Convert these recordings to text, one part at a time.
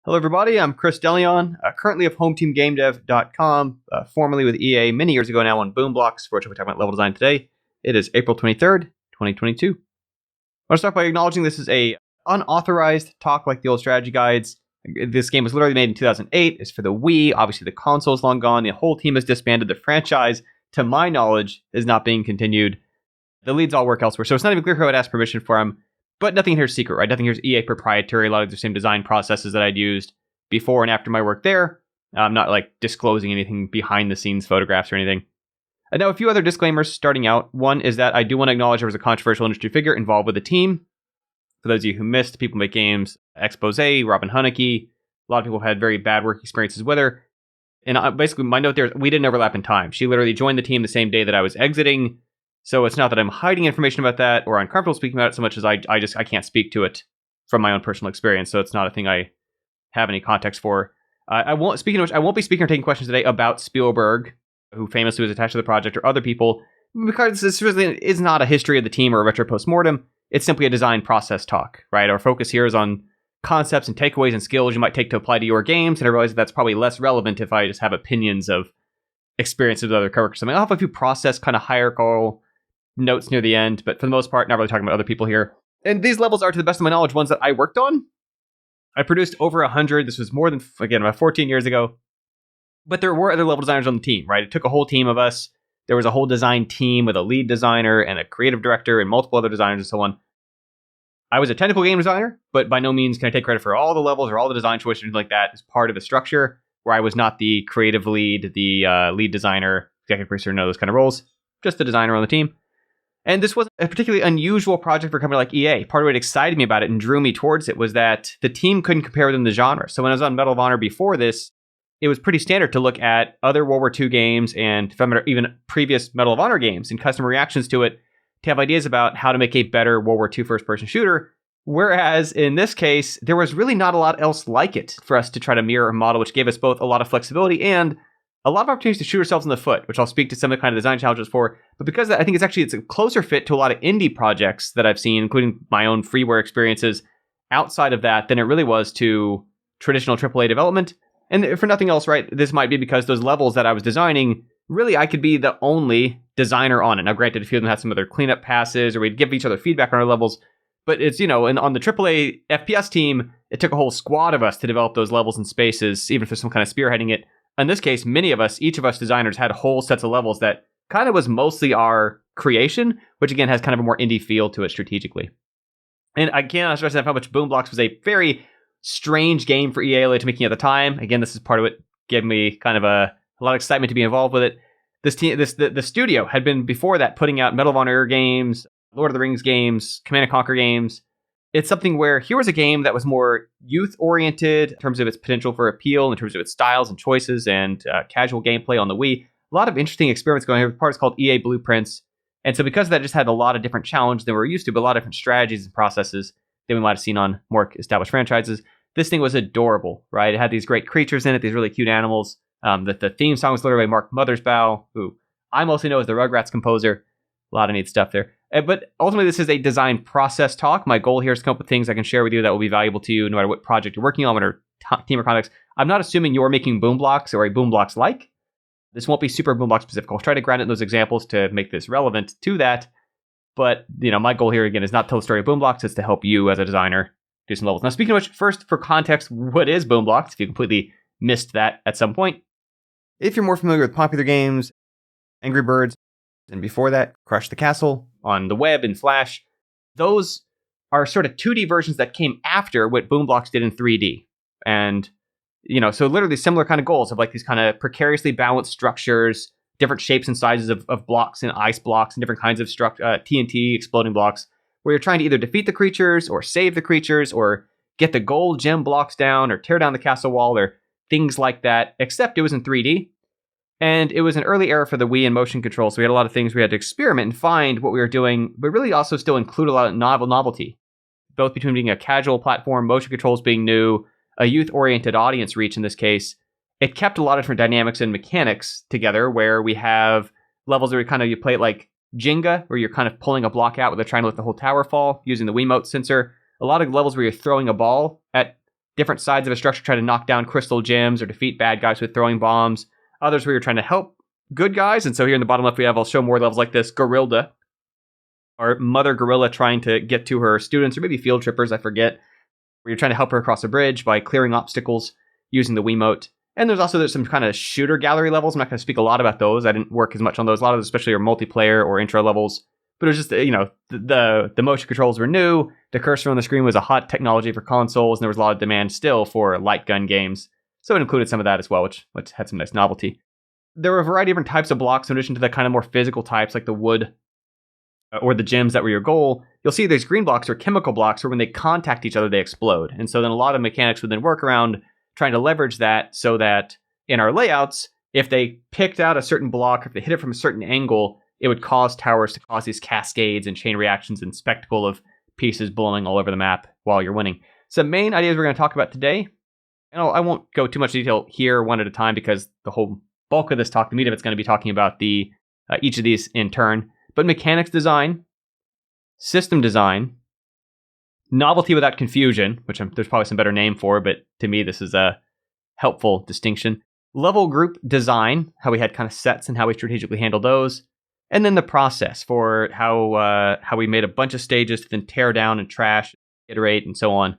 Hello, everybody. I'm Chris DeLeon, currently of HomeTeamGameDev.com, formerly with EA many years ago now on Blox, for which we're talking about level design today. It is April 23rd, 2022. I want to start by acknowledging this is a unauthorized talk like the old strategy guides. This game was literally made in 2008. It's for the Wii. Obviously, the console is long gone. The whole team has disbanded. The franchise, to my knowledge, is not being continued. The leads all work elsewhere, so it's not even clear who I'd ask permission for them. But nothing here is secret, right? Nothing here is EA proprietary. A lot of the same design processes that I'd used before and after my work there. I'm not like disclosing anything behind the scenes photographs or anything. And now a few other disclaimers starting out. One is that I do want to acknowledge there was a controversial industry figure involved with the team. For those of you who missed, People Make Games expose, Robin Hunicke. A lot of people have had very bad work experiences with her. And basically my note there is we didn't overlap in time. She literally joined the team the same day that I was exiting. So it's not that I'm hiding information about that or uncomfortable speaking about it so much as I can't speak to it from my own personal experience. So it's not a thing I have any context for. I won't be speaking or taking questions today about Spielberg, who famously was attached to the project, or other people, because this really is not a history of the team or a retro postmortem. It's simply a design process talk, right? Our focus here is on concepts and takeaways and skills you might take to apply to your games. And I realize that's probably less relevant if I just have opinions of experiences with other coworkers. I'll have a few process kind of hierarchical notes near the end, but for the most part, not really talking about other people here. And these levels are, to the best of my knowledge, ones that I worked on. I produced over 100. This was more than, again, about 14 years ago. But there were other level designers on the team, right? It took a whole team of us. There was a whole design team with a lead designer and a creative director and multiple other designers and so on. I was a technical game designer, but by no means can I take credit for all the levels or all the design choices or anything like that as part of the structure, where I was not the creative lead, the lead designer, executive producer, none of those kind of roles, just the designer on the team. And this was a particularly unusual project for a company like EA. Part of what excited me about it and drew me towards it was that the team couldn't compare within the genre. So when I was on Medal of Honor before this, it was pretty standard to look at other World War II games and even previous Medal of Honor games and customer reactions to it to have ideas about how to make a better World War II first-person shooter. Whereas in this case, there was really not a lot else like it for us to try to mirror a model, which gave us both a lot of flexibility and a lot of opportunities to shoot ourselves in the foot, which I'll speak to some of the kind of design challenges for. But because I think it's a closer fit to a lot of indie projects that I've seen, including my own freeware experiences outside of that, than it really was to traditional AAA development. And for nothing else, right, this might be because those levels that I was designing, really I could be the only designer on it. Now, granted, a few of them had some other cleanup passes, or we'd give each other feedback on our levels. But it's, and on the AAA FPS team, it took a whole squad of us to develop those levels and spaces, even if there's some kind of spearheading it. In this case, each of us designers had whole sets of levels that kind of was mostly our creation, which again has kind of a more indie feel to it strategically. And I can't stress enough how much Blox was a very strange game for EA to making at the time. Again, this is part of what gave me kind of a lot of excitement to be involved with it. The studio had been before that putting out Medal of Honor games, Lord of the Rings games, Command & Conquer games. It's something where here was a game that was more youth-oriented in terms of its potential for appeal, in terms of its styles and choices and casual gameplay on the Wii. A lot of interesting experiments going on. Part is called EA Blueprints. And so because of that, it just had a lot of different challenges than we're used to, but a lot of different strategies and processes that we might have seen on more established franchises. This thing was adorable, right? It had these great creatures in it, these really cute animals. The theme song was literally by Mark Mothersbaugh, who I mostly know as the Rugrats composer. A lot of neat stuff there. But ultimately, this is a design process talk. My goal here is to come up with things I can share with you that will be valuable to you, no matter what project you're working on, whatever team or context. I'm not assuming you're making Blox or a Blox-like. This won't be super Blox specific. I'll try to ground it in those examples to make this relevant to that. But my goal here again is not to tell the story of Blox. It's to help you as a designer do some levels. Now, speaking of which, first for context, what is Blox? If you completely missed that at some point, if you're more familiar with popular games, Angry Birds, and before that, Crush the Castle on the web in Flash. Those are sort of 2D versions that came after what Blox did in 3D. And, so literally similar kind of goals of like these kind of precariously balanced structures, different shapes and sizes of blocks and ice blocks and different kinds of TNT exploding blocks, where you're trying to either defeat the creatures or save the creatures or get the gold gem blocks down or tear down the castle wall or things like that, except it was in 3D. And it was an early era for the Wii and motion control, so we had a lot of things we had to experiment and find what we were doing, but really also still include a lot of novelty, both between being a casual platform, motion controls being new, a youth-oriented audience reach in this case. It kept a lot of different dynamics and mechanics together, where we have levels where you play it like Jenga, where you're kind of pulling a block out where they're trying to let the whole tower fall using the Wiimote sensor. A lot of levels where you're throwing a ball at different sides of a structure, try to knock down crystal gems or defeat bad guys with throwing bombs. Others where you're trying to help good guys. And so here in the bottom left, I'll show more levels like this. Gorilda, or Mother Gorilla trying to get to her students, or maybe field trippers, I forget, where you're trying to help her across a bridge by clearing obstacles using the Wiimote. And there's some kind of shooter gallery levels. I'm not going to speak a lot about those. I didn't work as much on those. A lot of those, especially, are multiplayer or intro levels. But it was just, the motion controls were new. The cursor on the screen was a hot technology for consoles, and there was a lot of demand still for light gun games. So it included some of that as well, which had some nice novelty. There were a variety of different types of blocks in addition to the kind of more physical types like the wood or the gems that were your goal. You'll see these green blocks are chemical blocks where when they contact each other, they explode. And so then a lot of mechanics would then work around trying to leverage that so that in our layouts, if they picked out a certain block, if they hit it from a certain angle, it would cause towers to cause these cascades and chain reactions and spectacle of pieces blowing all over the map while you're winning. So the main ideas we're going to talk about today, and I won't go too much detail here one at a time because the whole bulk of this talk, the meat of it's going to be talking about the each of these in turn. But mechanics design, system design, novelty without confusion, which there's probably some better name for, but to me this is a helpful distinction. Level group design, how we had kind of sets and how we strategically handle those. And then the process for how we made a bunch of stages to then tear down and trash, iterate, and so on.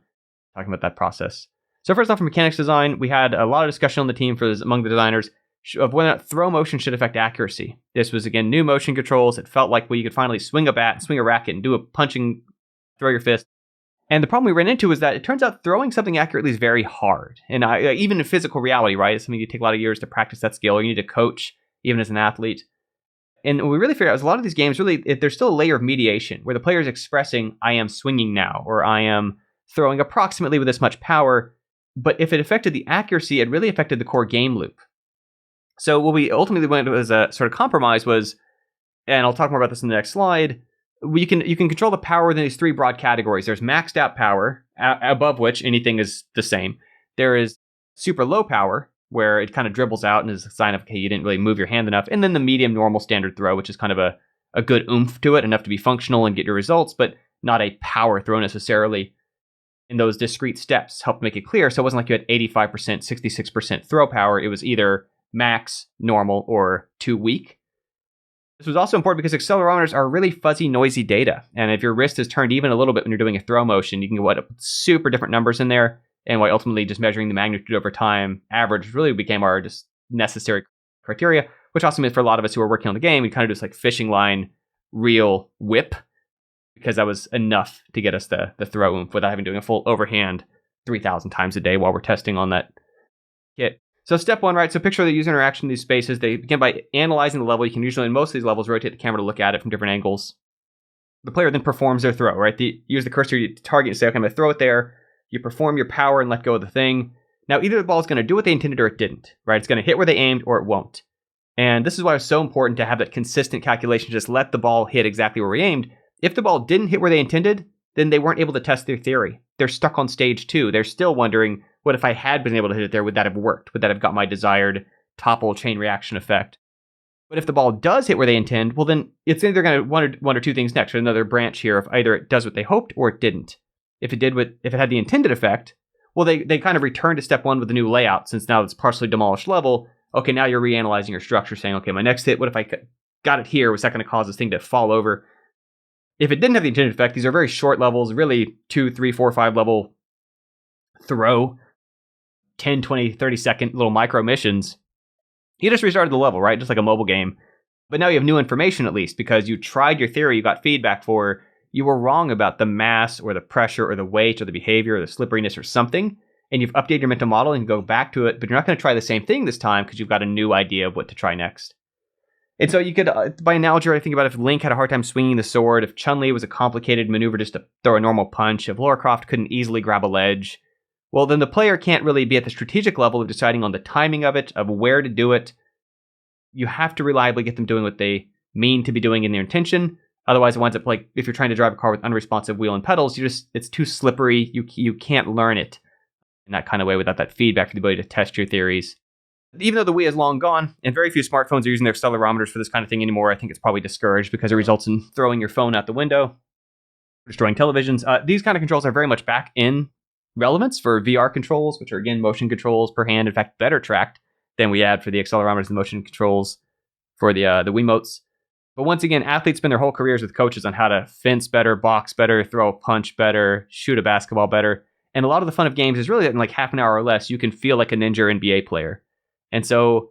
Talking about that process. So first off, for mechanics design, we had a lot of discussion on the team among the designers of whether or not throw motion should affect accuracy. This was, again, new motion controls. It felt like you could finally swing a bat, swing a racket, and do a punching, throw your fist. And the problem we ran into is that it turns out throwing something accurately is very hard. And even in physical reality, right? It's something you take a lot of years to practice that skill, or you need to coach, even as an athlete. And what we really figured out is a lot of these games, really, there's still a layer of mediation where the player is expressing, I am swinging now, or I am throwing approximately with this much power. But if it affected the accuracy, it really affected the core game loop. So what we ultimately went as a sort of compromise was, and I'll talk more about this in the next slide, you can control the power within these three broad categories. There's maxed out power, above which anything is the same. There is super low power, where it kind of dribbles out and is a sign of, okay, you didn't really move your hand enough. And then the medium normal standard throw, which is kind of a good oomph to it, enough to be functional and get your results, but not a power throw necessarily. In those discrete steps helped make it clear. So it wasn't like you had 85%, 66% throw power. It was either max, normal, or too weak. This was also important because accelerometers are really fuzzy, noisy data. And if your wrist is turned even a little bit when you're doing a throw motion, you can get super different numbers in there. And why ultimately just measuring the magnitude over time average really became our just necessary criteria, which also means for a lot of us who are working on the game, we kind of just like fishing line, real whip, because that was enough to get us the throw oomph without having to do a full overhand 3,000 times a day while we're testing on that kit. So step one, right? So picture the user interaction in these spaces. They begin by analyzing the level. You can usually, in most of these levels, rotate the camera to look at it from different angles. The player then performs their throw, right? Use the cursor to target and say, okay, I'm going to throw it there. You perform your power and let go of the thing. Now, either the ball is going to do what they intended or it didn't, right? It's going to hit where they aimed or it won't. And this is why it's so important to have that consistent calculation. Just let the ball hit exactly where we aimed. If the ball didn't hit where they intended, then they weren't able to test their theory. They're stuck on stage 2. They're still wondering, what if I had been able to hit it there? Would that have worked? Would that have got my desired topple chain reaction effect? But if the ball does hit where they intend, well, then it's either going to one or two things next. There's another branch here of either it does what they hoped or it didn't. If it had the intended effect, well, they kind of return to step one with the new layout, since now it's partially demolished level. Okay, now you're reanalyzing your structure, saying, okay, my next hit, what if I got it here? Was that going to cause this thing to fall over? If it didn't have the intended effect, these are very short levels, really 2, 3, 4, 5 level throw, 10, 20, 30 second little micro missions. You just restarted the level, right? Just like a mobile game. But now you have new information at least, because you tried your theory, you got feedback for, you were wrong about the mass or the pressure or the weight or the behavior or the slipperiness or something, and you've updated your mental model and go back to it, but you're not going to try the same thing this time because you've got a new idea of what to try next. And so you could, by analogy, I think about if Link had a hard time swinging the sword, if Chun-Li was a complicated maneuver just to throw a normal punch, if Lara Croft couldn't easily grab a ledge, well, then the player can't really be at the strategic level of deciding on the timing of it, of where to do it. You have to reliably get them doing what they mean to be doing in their intention. Otherwise, it winds up like if you're trying to drive a car with unresponsive wheel and pedals, it's too slippery. You can't learn it in that kind of way without that feedback for the ability to test your theories. Even though the Wii is long gone, and very few smartphones are using their accelerometers for this kind of thing anymore, I think it's probably discouraged because it results in throwing your phone out the window, destroying televisions. These kind of controls are very much back in relevance for VR controls, which are, again, motion controls per hand. In fact, better tracked than we had for the accelerometers and motion controls for the Wiimotes. But once again, athletes spend their whole careers with coaches on how to fence better, box better, throw a punch better, shoot a basketball better. And a lot of the fun of games is really that in like half an hour or less, you can feel like a ninja NBA player. And so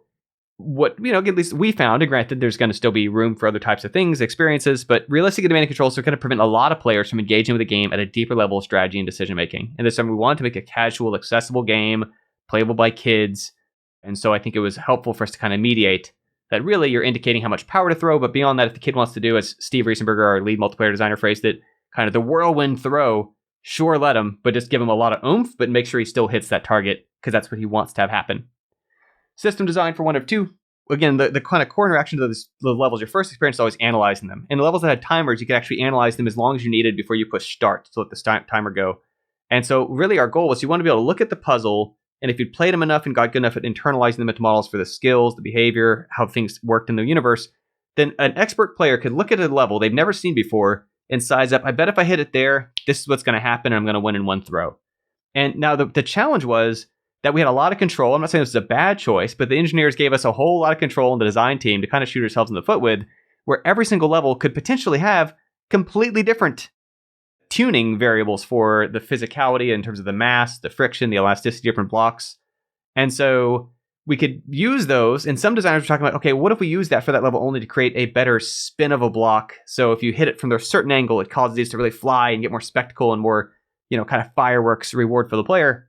what, at least we found, and granted, there's going to still be room for other types of things, experiences, but realistically demanding controls are going to prevent a lot of players from engaging with the game at a deeper level of strategy and decision making. And this time we wanted to make a casual, accessible game, playable by kids. And so I think it was helpful for us to kind of mediate that really you're indicating how much power to throw, but beyond that, if the kid wants to do, as Steve Riesenberger, our lead multiplayer designer, phrased it, kind of the whirlwind throw, sure, let him, but just give him a lot of oomph, but make sure he still hits that target, because that's what he wants to have happen. System design for 1 of 2. Again, the kind of core interaction to the levels, your first experience is always analyzing them. In the levels that had timers, you could actually analyze them as long as you needed before you push start to let the timer go. And so really our goal was you want to be able to look at the puzzle, and if you'd played them enough and got good enough at internalizing them into models for the skills, the behavior, how things worked in the universe, then an expert player could look at a level they've never seen before and size up, I bet if I hit it there, this is what's going to happen, and I'm going to win in one throw. And now the challenge was that we had a lot of control. I'm not saying this is a bad choice, but the engineers gave us a whole lot of control in the design team to kind of shoot ourselves in the foot with, where every single level could potentially have completely different tuning variables for the physicality in terms of the mass, the friction, the elasticity, different blocks. And so we could use those, and some designers were talking about, okay, what if we use that for that level only to create a better spin of a block? So if you hit it from a certain angle, it causes these to really fly and get more spectacle and more, kind of fireworks reward for the player.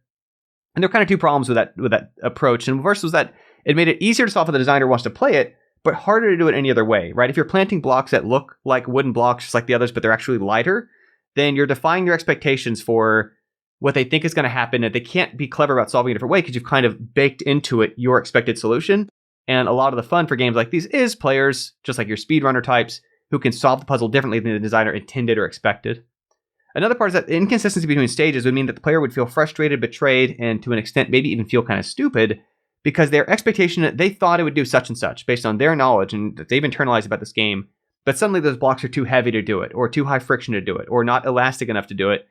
And there are kind of two problems with that approach. And first was that it made it easier to solve for the designer who wants to play it, but harder to do it any other way, right? If you're planting blocks that look like wooden blocks, just like the others, but they're actually lighter, then you're defying your expectations for what they think is going to happen, and they can't be clever about solving it a different way because you've kind of baked into it your expected solution. And a lot of the fun for games like these is players, just like your speedrunner types, who can solve the puzzle differently than the designer intended or expected. Another part is that inconsistency between stages would mean that the player would feel frustrated, betrayed, and to an extent maybe even feel kind of stupid because their expectation that they thought it would do such and such based on their knowledge and that they've internalized about this game, but suddenly those blocks are too heavy to do it, or too high friction to do it, or not elastic enough to do it.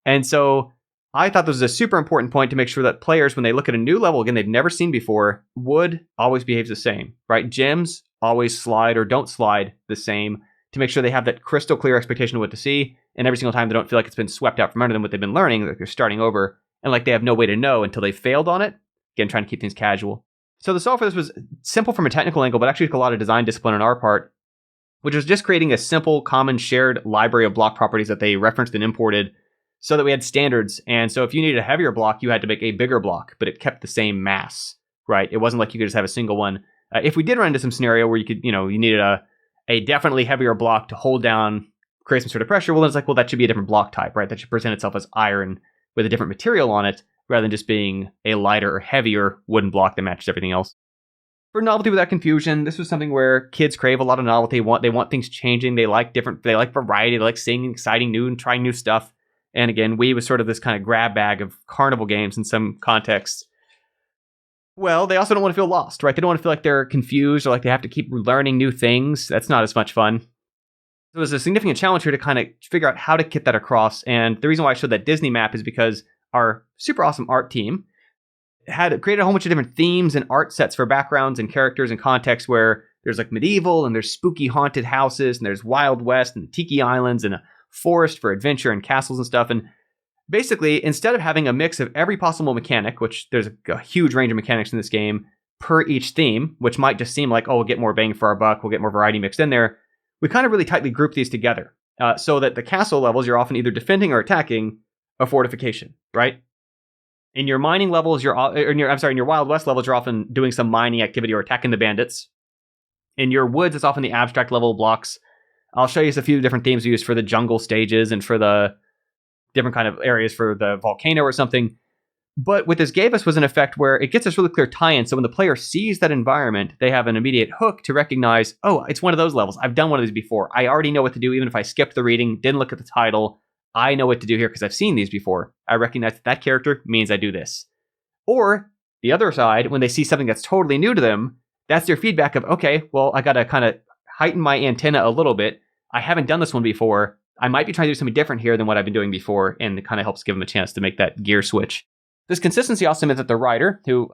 And so I thought this was a super important point to make sure that players, when they look at a new level, again, they've never seen before, would always behave the same, right? Gems always slide or don't slide the same to make sure they have that crystal clear expectation of what to see. And every single time they don't feel like it's been swept out from under them what they've been learning, like they're starting over, and like they have no way to know until they failed on it. Again, trying to keep things casual. So the solve for this was simple from a technical angle, but actually took a lot of design discipline on our part, which was just creating a simple, common, shared library of block properties that they referenced and imported so that we had standards. And so if you needed a heavier block, you had to make a bigger block, but it kept the same mass, right? It wasn't like you could just have a single one. If we did run into some scenario where you could, you needed a definitely heavier block to hold down, create some sort of pressure, well, then it's like, well, that should be a different block type, right? That should present itself as iron with a different material on it, rather than just being a lighter or heavier wooden block that matches everything else. For novelty without confusion, this was something where kids crave a lot of novelty. They want things changing. They like variety. They like seeing exciting new and trying new stuff. And again, Wii was sort of this kind of grab bag of carnival games in some contexts. Well, they also don't want to feel lost, right? They don't want to feel like they're confused or like they have to keep learning new things. That's not as much fun. So it was a significant challenge here to kind of figure out how to get that across. And the reason why I showed that Disney map is because our super awesome art team had created a whole bunch of different themes and art sets for backgrounds and characters and contexts where there's like medieval and there's spooky haunted houses and there's Wild West and tiki islands and a forest for adventure and castles and stuff. And basically, instead of having a mix of every possible mechanic, which there's a huge range of mechanics in this game per each theme, which might just seem like, oh, we'll get more bang for our buck, we'll get more variety mixed in there, we kind of really tightly group these together so that the castle levels, you're often either defending or attacking a fortification, right? In your mining levels, in your Wild West levels, you're often doing some mining activity or attacking the bandits. In your woods, it's often the abstract level blocks. I'll show you a few different themes we use for the jungle stages and for the different kind of areas for the volcano or something. But what this gave us was an effect where it gets us really clear tie-in. So when the player sees that environment, they have an immediate hook to recognize, oh, it's one of those levels. I've done one of these before. I already know what to do, even if I skipped the reading, didn't look at the title. I know what to do here because I've seen these before. I recognize that character means I do this. Or the other side, when they see something that's totally new to them, that's their feedback of, okay, well, I got to kind of heighten my antenna a little bit. I haven't done this one before. I might be trying to do something different here than what I've been doing before, and it kind of helps give them a chance to make that gear switch. This consistency also meant that the writer, who,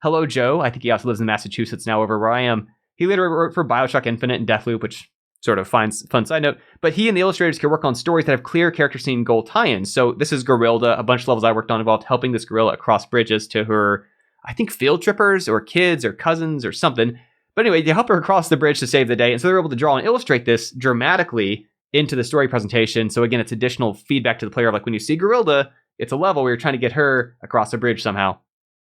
hello Joe, I think he also lives in Massachusetts now over where I am, he later wrote for Bioshock Infinite and Deathloop, which sort of fun side note, but he and the illustrators can work on stories that have clear character scene goal tie-ins. So this is Gorilda. A bunch of levels I worked on involved helping this gorilla across bridges to her, I think, field trippers or kids or cousins or something. But anyway, they help her across the bridge to save the day. And so they're able to draw and illustrate this dramatically into the story presentation. So again, it's additional feedback to the player. Like when you see Gorilda, it's a level where you're trying to get her across a bridge somehow.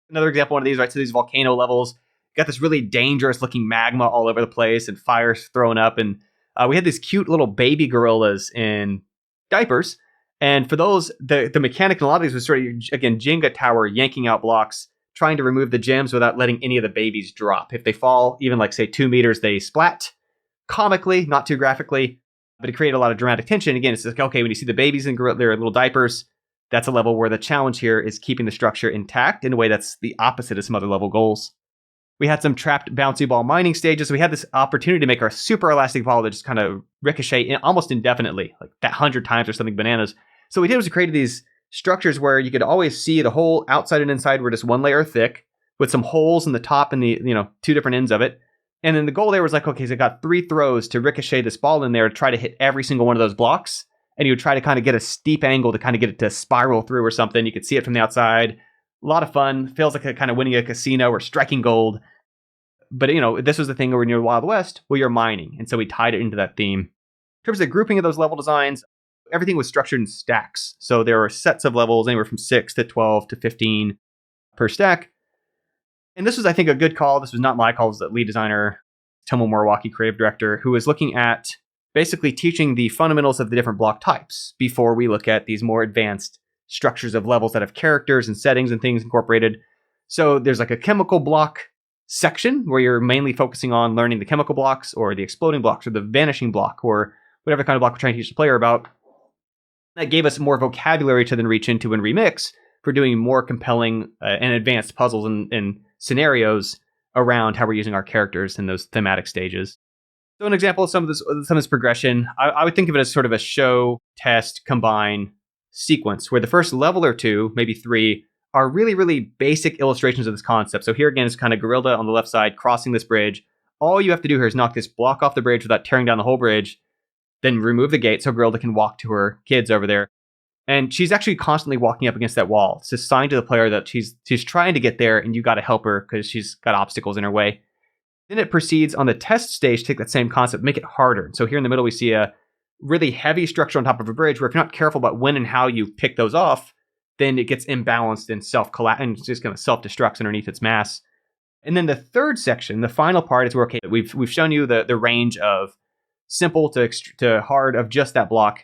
Another example, one of these, right? So these volcano levels got this really dangerous looking magma all over the place and fires thrown up. And we had these cute little baby gorillas in diapers. And for those, the mechanic in a lot of these was sort of, again, Jenga tower, yanking out blocks, trying to remove the gems without letting any of the babies drop. If they fall even like, say, 2 meters, they splat comically, not too graphically, but it created a lot of dramatic tension. Again, it's like, okay, when you see the babies in their little diapers, that's a level where the challenge here is keeping the structure intact in a way that's the opposite of some other level goals. We had some trapped bouncy ball mining stages. So we had this opportunity to make our super elastic ball that just kind of ricochet almost indefinitely, like that 100 times or something bananas. So what we did was we created these structures where you could always see the whole outside and inside were just one layer thick with some holes in the top and the, 2 different ends of it. And then the goal there was like, okay, so I got 3 throws to ricochet this ball in there to try to hit every single one of those blocks. And you would try to kind of get a steep angle to kind of get it to spiral through or something. You could see it from the outside. A lot of fun. Feels like a kind of winning a casino or striking gold. But, this was the thing where you're Wild West, where you're mining. And so we tied it into that theme. In terms of the grouping of those level designs, everything was structured in stacks. So there were sets of levels anywhere from 6 to 12 to 15 per stack. And this was, I think, a good call. This was not my call. It was the lead designer, Tomo Moriwaki, creative director, who was looking at basically teaching the fundamentals of the different block types before we look at these more advanced structures of levels that have characters and settings and things incorporated. So there's like a chemical block section where you're mainly focusing on learning the chemical blocks or the exploding blocks or the vanishing block or whatever kind of block we're trying to teach the player about. That gave us more vocabulary to then reach into and remix for doing more compelling and advanced puzzles and scenarios around how we're using our characters in those thematic stages. So an example of some of this progression, I would think of it as sort of a show, test, combine sequence where the first level or 2, maybe 3, are really, really basic illustrations of this concept. So here again is kind of Gorilda on the left side crossing this bridge. All you have to do here is knock this block off the bridge without tearing down the whole bridge, then remove the gate so Gorilda can walk to her kids over there. And she's actually constantly walking up against that wall. It's a sign to the player that she's trying to get there and you got to help her because she's got obstacles in her way. Then it proceeds on the test stage to take that same concept, make it harder. So here in the middle, we see a really heavy structure on top of a bridge where if you're not careful about when and how you pick those off, then it gets imbalanced and and it's just going to self-destructs underneath its mass. And then the third section, the final part, is where, okay, we've shown you the range of simple to hard of just that block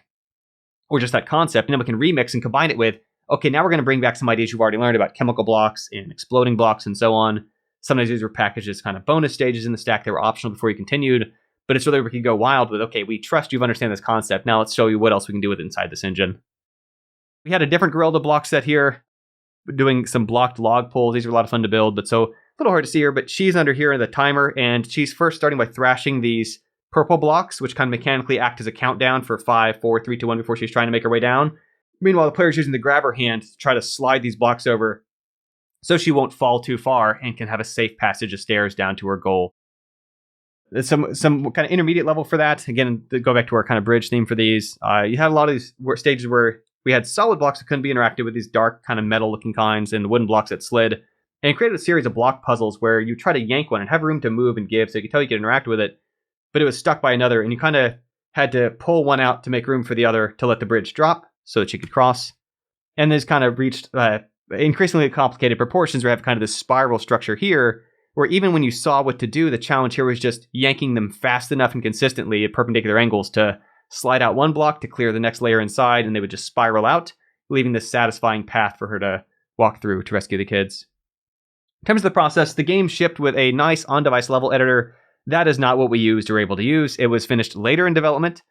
or just that concept. And then we can remix and combine it with, okay, now we're going to bring back some ideas you've already learned about chemical blocks and exploding blocks and so on. Sometimes these were packaged as kind of bonus stages in the stack that were optional before you continued. But it's really where we could go wild with, okay, we trust you've understand this concept. Now let's show you what else we can do with it inside this engine. We had a different Gorilda block set here, doing some blocked log pulls. These were a lot of fun to build, but so a little hard to see her, but she's under here in the timer, and she's first starting by thrashing these purple blocks, which kind of mechanically act as a countdown for 5, 4, 3, 2, 1 before she's trying to make her way down. Meanwhile, the player's using the grabber hand to try to slide these blocks over so she won't fall too far and can have a safe passage of stairs down to her goal. There's some kind of intermediate level for that. Again, to go back to our kind of bridge theme for these, you had a lot of these stages where we had solid blocks that couldn't be interacted with, these dark kind of metal looking kinds, and the wooden blocks that slid, and created a series of block puzzles where you try to yank one and have room to move and give so you could tell you could interact with it, but it was stuck by another, and you kind of had to pull one out to make room for the other to let the bridge drop so that you could cross. And this kind of reached increasingly complicated proportions where you have kind of this spiral structure here, where even when you saw what to do, the challenge here was just yanking them fast enough and consistently at perpendicular angles to slide out one block to clear the next layer inside, and they would just spiral out, leaving this satisfying path for her to walk through to rescue the kids. In terms of the process, the game shipped with a nice on-device level editor. That is not what we used or were able to use. It was finished later in development.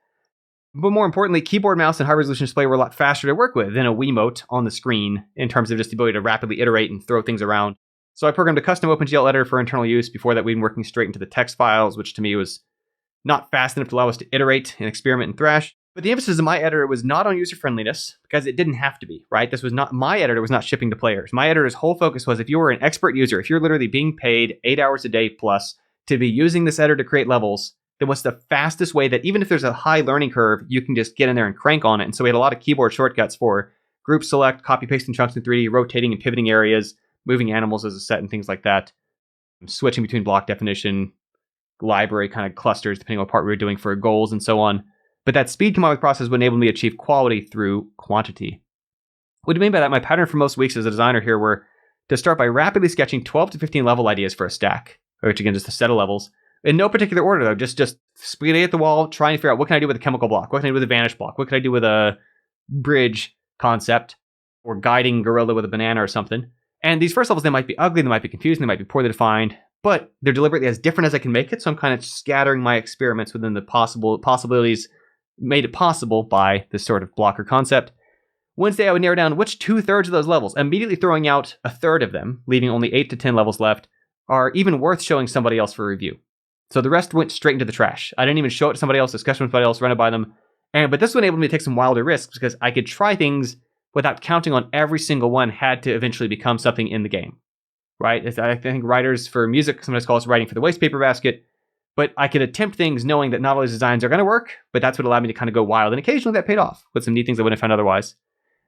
But more importantly, keyboard, mouse, and high-resolution display were a lot faster to work with than a Wiimote on the screen in terms of just the ability to rapidly iterate and throw things around. So I programmed a custom OpenGL editor for internal use. Before that, we'd been working straight into the text files, which to me was not fast enough to allow us to iterate and experiment and thrash. But the emphasis of my editor was not on user friendliness, because it didn't have to be, right? This was not, my editor was not shipping to players. My editor's whole focus was if you were an expert user, if you're literally being paid 8 hours a day plus to be using this editor to create levels, then what's the fastest way that even if there's a high learning curve, you can just get in there and crank on it? And so we had a lot of keyboard shortcuts for group select, copy pasting chunks in 3D, rotating and pivoting areas, moving animals as a set and things like that, switching between block definition, library kind of clusters, depending on what part we were doing for goals and so on. But that speed combined with process would enable me to achieve quality through quantity. What do you mean by that? My pattern for most weeks as a designer here were to start by rapidly sketching 12 to 15 level ideas for a stack, which again, just a set of levels. In no particular order though, just spaghetti at the wall, trying to figure out what can I do with a chemical block? What can I do with a vanish block? What can I do with a bridge concept or guiding gorilla with a banana or something? And these first levels, they might be ugly, they might be confusing, they might be poorly defined, but they're deliberately as different as I can make it. So I'm kind of scattering my experiments within the possibilities made it possible by this sort of blocker concept. Wednesday, I would narrow down which 2/3 of those levels, immediately throwing out a third of them, leaving only 8 to 10 levels left, are even worth showing somebody else for review. So the rest went straight into the trash. I didn't even show it to somebody else, discuss it with somebody else, run it by them. But this enabled me to take some wilder risks because I could try things without counting on every single one had to eventually become something in the game, right? I think writers for music sometimes call us writing for the waste paper basket. But I could attempt things knowing that not all these designs are going to work, but that's what allowed me to kind of go wild. And occasionally that paid off with some neat things I wouldn't have found otherwise.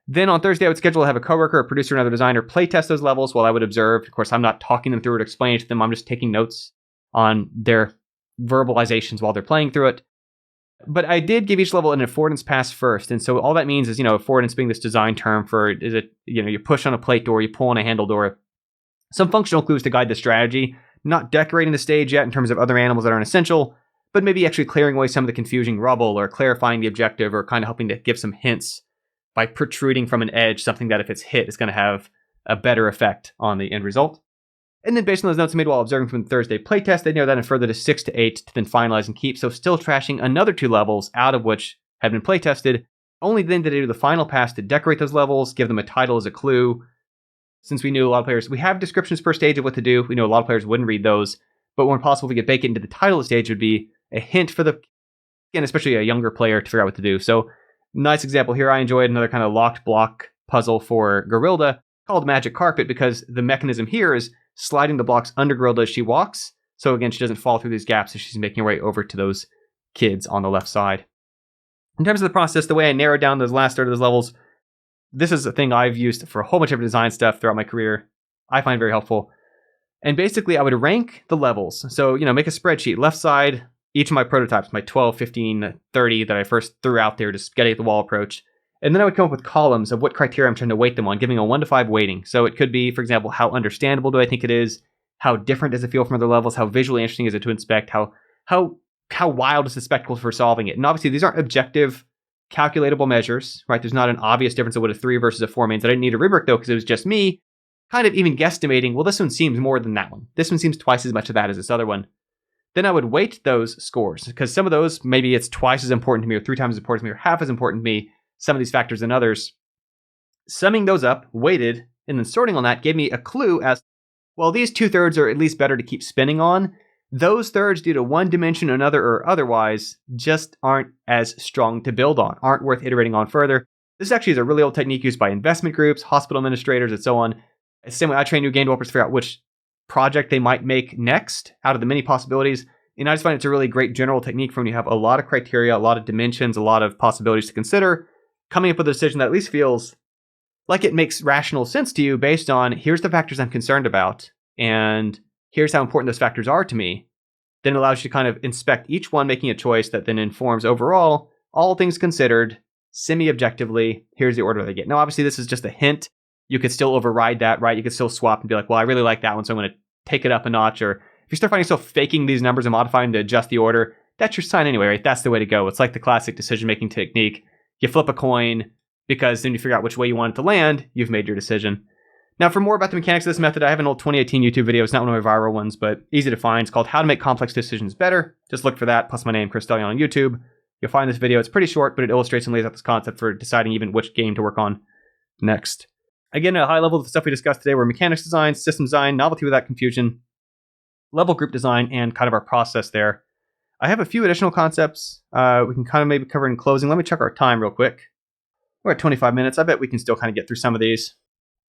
Then on Thursday, I would schedule to have a coworker, a producer, another designer play test those levels while I would observe. Of course, I'm not talking them through or explaining to them. I'm just taking notes on their verbalizations while they're playing through it. But I did give each level an affordance pass first. And so all that means is, affordance being this design term for, is it, you push on a plate door, you pull on a handle door. Some functional clues to guide the strategy. Not decorating the stage yet in terms of other animals that aren't essential, but maybe actually clearing away some of the confusing rubble or clarifying the objective or kind of helping to give some hints by protruding from an edge, something that if it's hit is going to have a better effect on the end result. And then based on those notes I made while observing from the Thursday playtest, they narrow that in further to 6 to 8 to then finalize and keep, so still trashing another 2 levels out of which had been playtested. Only then did they do the final pass to decorate those levels, give them a title as a clue. Since we knew a lot of players, we have descriptions per stage of what to do. We know a lot of players wouldn't read those, but when possible, we could bake it into the title of the stage would be a hint for the, and especially a younger player to figure out what to do. So nice example here. I enjoyed another kind of locked block puzzle for Gorilda called Magic Carpet because the mechanism here is sliding the blocks under Gorilda as she walks. So again, she doesn't fall through these gaps as she's making her way over to those kids on the left side. In terms of the process, the way I narrowed down those last third of those levels, this is a thing I've used for a whole bunch of design stuff throughout my career. I find very helpful. And basically, I would rank the levels. So, make a spreadsheet. Left side, each of my prototypes, my 12, 15, 30 that I first threw out there, just getting at the wall approach. And then I would come up with columns of what criteria I'm trying to weight them on, giving a 1 to 5 weighting. So it could be, for example, how understandable do I think it is? How different does it feel from other levels? How visually interesting is it to inspect? How wild is the spectacle for solving it? And obviously, these aren't objective calculatable measures, right? There's not an obvious difference of what a 3 versus a 4 means. I didn't need a rubric though, because it was just me kind of even guesstimating, well, this one seems more than that one. This one seems twice as much of that as this other one. Then I would weight those scores, because some of those, maybe it's twice as important to me, or 3 times as important to me, or half as important to me, some of these factors than others. Summing those up, weighted, and then sorting on that gave me a clue as, well, these 2/3 are at least better to keep spinning on. Those thirds, due to one dimension or another or otherwise, just aren't as strong to build on, aren't worth iterating on further. This actually is a really old technique used by investment groups, hospital administrators, and so on. It's the same way I train new game developers to figure out which project they might make next out of the many possibilities. And I just find it's a really great general technique for when you have a lot of criteria, a lot of dimensions, a lot of possibilities to consider, coming up with a decision that at least feels like it makes rational sense to you based on, here's the factors I'm concerned about, and here's how important those factors are to me. Then it allows you to kind of inspect each one, making a choice that then informs overall, all things considered, semi-objectively, here's the order they get. Now, obviously, this is just a hint. You could still override that, right? You could still swap and be like, well, I really like that one, so I'm going to take it up a notch. Or if you start finding yourself faking these numbers and modifying to adjust the order, that's your sign anyway, right? That's the way to go. It's like the classic decision-making technique. You flip a coin, because then you figure out which way you want it to land, you've made your decision. Now, for more about the mechanics of this method, I have an old 2018 YouTube video. It's not one of my viral ones, but easy to find. It's called How to Make Complex Decisions Better. Just look for that, plus my name, Chris Delion, on YouTube. You'll find this video. It's pretty short, but it illustrates and lays out this concept for deciding even which game to work on next. Again, at a high level, the stuff we discussed today were mechanics design, system design, novelty without confusion, level group design, and kind of our process there. I have a few additional concepts we can kind of maybe cover in closing. Let me check our time real quick. We're at 25 minutes. I bet we can still kind of get through some of these.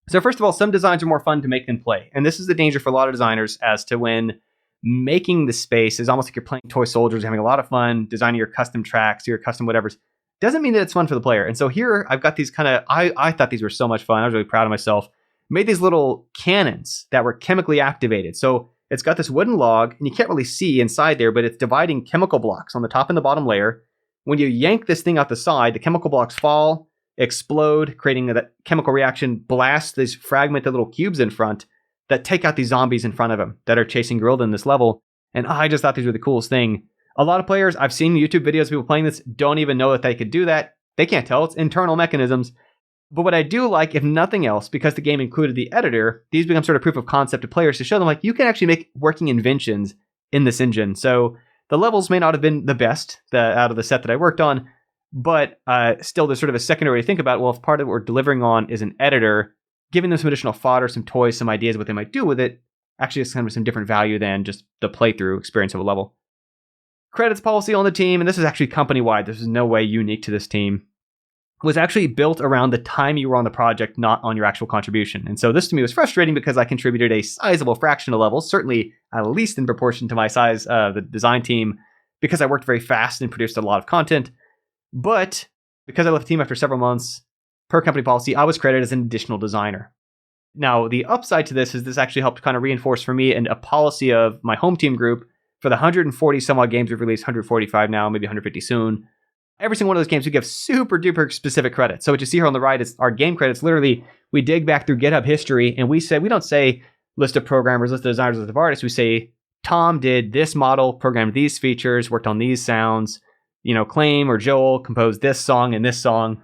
So first of all, some designs are more fun to make than play. And this is the danger for a lot of designers as to when making the space is almost like you're playing toy soldiers, having a lot of fun, designing your custom tracks, your custom whatevers. Doesn't mean that it's fun for the player. And so here I've got these kind of, I thought these were so much fun. I was really proud of myself. Made these little cannons that were chemically activated. So it's got this wooden log, and you can't really see inside there, but it's dividing chemical blocks on the top and the bottom layer. When you yank this thing out the side, the chemical blocks fall, explode, creating that chemical reaction, blast these fragmented little cubes in front that take out these zombies in front of them that are chasing Gorilla in this level. And I just thought these were the coolest thing. A lot of players, I've seen YouTube videos of people playing this, don't even know that they could do that. They can't tell. It's internal mechanisms. But what I do like, if nothing else, because the game included the editor, these become sort of proof of concept to players to show them, like, you can actually make working inventions in this engine. So the levels may not have been the best out of the set that I worked on, but still there's sort of a secondary way to think about, well, if part of what we're delivering on is an editor, giving them some additional fodder, some toys, some ideas what they might do with it, actually it's kind of some different value than just the playthrough experience of a level. Credits policy on the team, and this is actually company-wide, this is no way unique to this team, was actually built around the time you were on the project, not on your actual contribution. And so this to me was frustrating because I contributed a sizable fraction of levels, certainly at least in proportion to my size of the design team, because I worked very fast and produced a lot of content. But because I left the team after several months, per company policy, I was credited as an additional designer. Now, the upside to this is this actually helped kind of reinforce for me a policy of my home team group for the 140 some odd games we've released, 145 now, maybe 150 soon. Every single one of those games we give super duper specific credit. So what you see here on the right is our game credits. Literally, we dig back through GitHub history and we don't say list of programmers, list of designers, list of artists. We say Tom did this model, programmed these features, worked on these sounds. Claim or Joel composed this song and this song.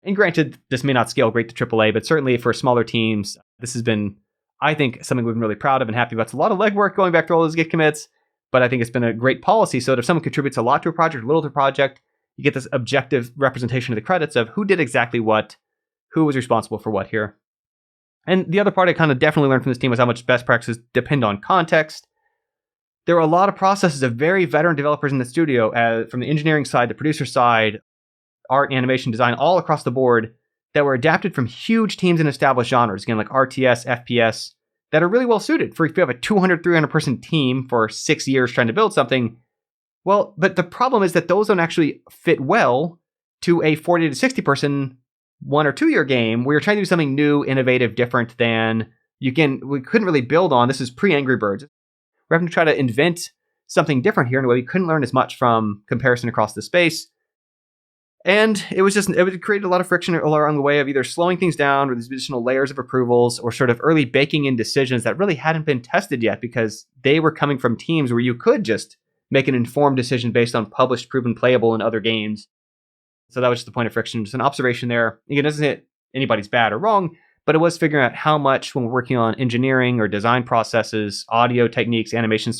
And granted, this may not scale great to AAA, but certainly for smaller teams, this has been, I think, something we've been really proud of and happy about. It's a lot of legwork going back through all those Git commits, but I think it's been a great policy so that if someone contributes a lot to a project, little to a project, you get this objective representation of the credits of who did exactly what, who was responsible for what here. And the other part I kind of definitely learned from this team was how much best practices depend on context. There were a lot of processes of very veteran developers in the studio, from the engineering side, the producer side, art, animation, design, all across the board that were adapted from huge teams in established genres, again, like RTS, FPS, that are really well suited for if you have a 200, 300 person team for 6 years trying to build something. Well, but the problem is that those don't actually fit well to a 40 to 60 person 1 or 2 year game where you're trying to do something new, innovative, different than we couldn't really build on. This is pre-Angry Birds. We're having to try to invent something different here in a way we couldn't learn as much from comparison across the space. And it created a lot of friction along the way of either slowing things down or these additional layers of approvals or sort of early baking in decisions that really hadn't been tested yet because they were coming from teams where you could just make an informed decision based on published, proven playable in other games. So that was just the point of friction, just an observation there. Again, it doesn't hit anybody's bad or wrong, but it was figuring out how much when we're working on engineering or design processes, audio techniques, animation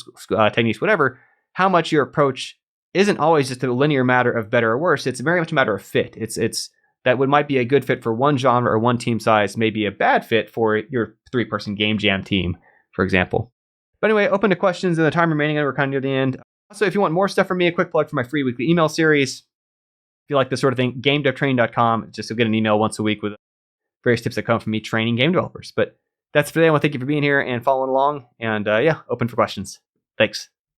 techniques, whatever, how much your approach isn't always just a linear matter of better or worse. It's very much a matter of fit. It's that what might be a good fit for one genre or one team size may be a bad fit for your 3-person game jam team, for example. But anyway, open to questions in the time remaining, and we're kind of near the end. Also, if you want more stuff from me, a quick plug for my free weekly email series. If you like this sort of thing, gamedevtraining.com. Just you'll get an email once a week with various tips that come from me training game developers. But that's for today. I want to thank you for being here and following along. And open for questions. Thanks.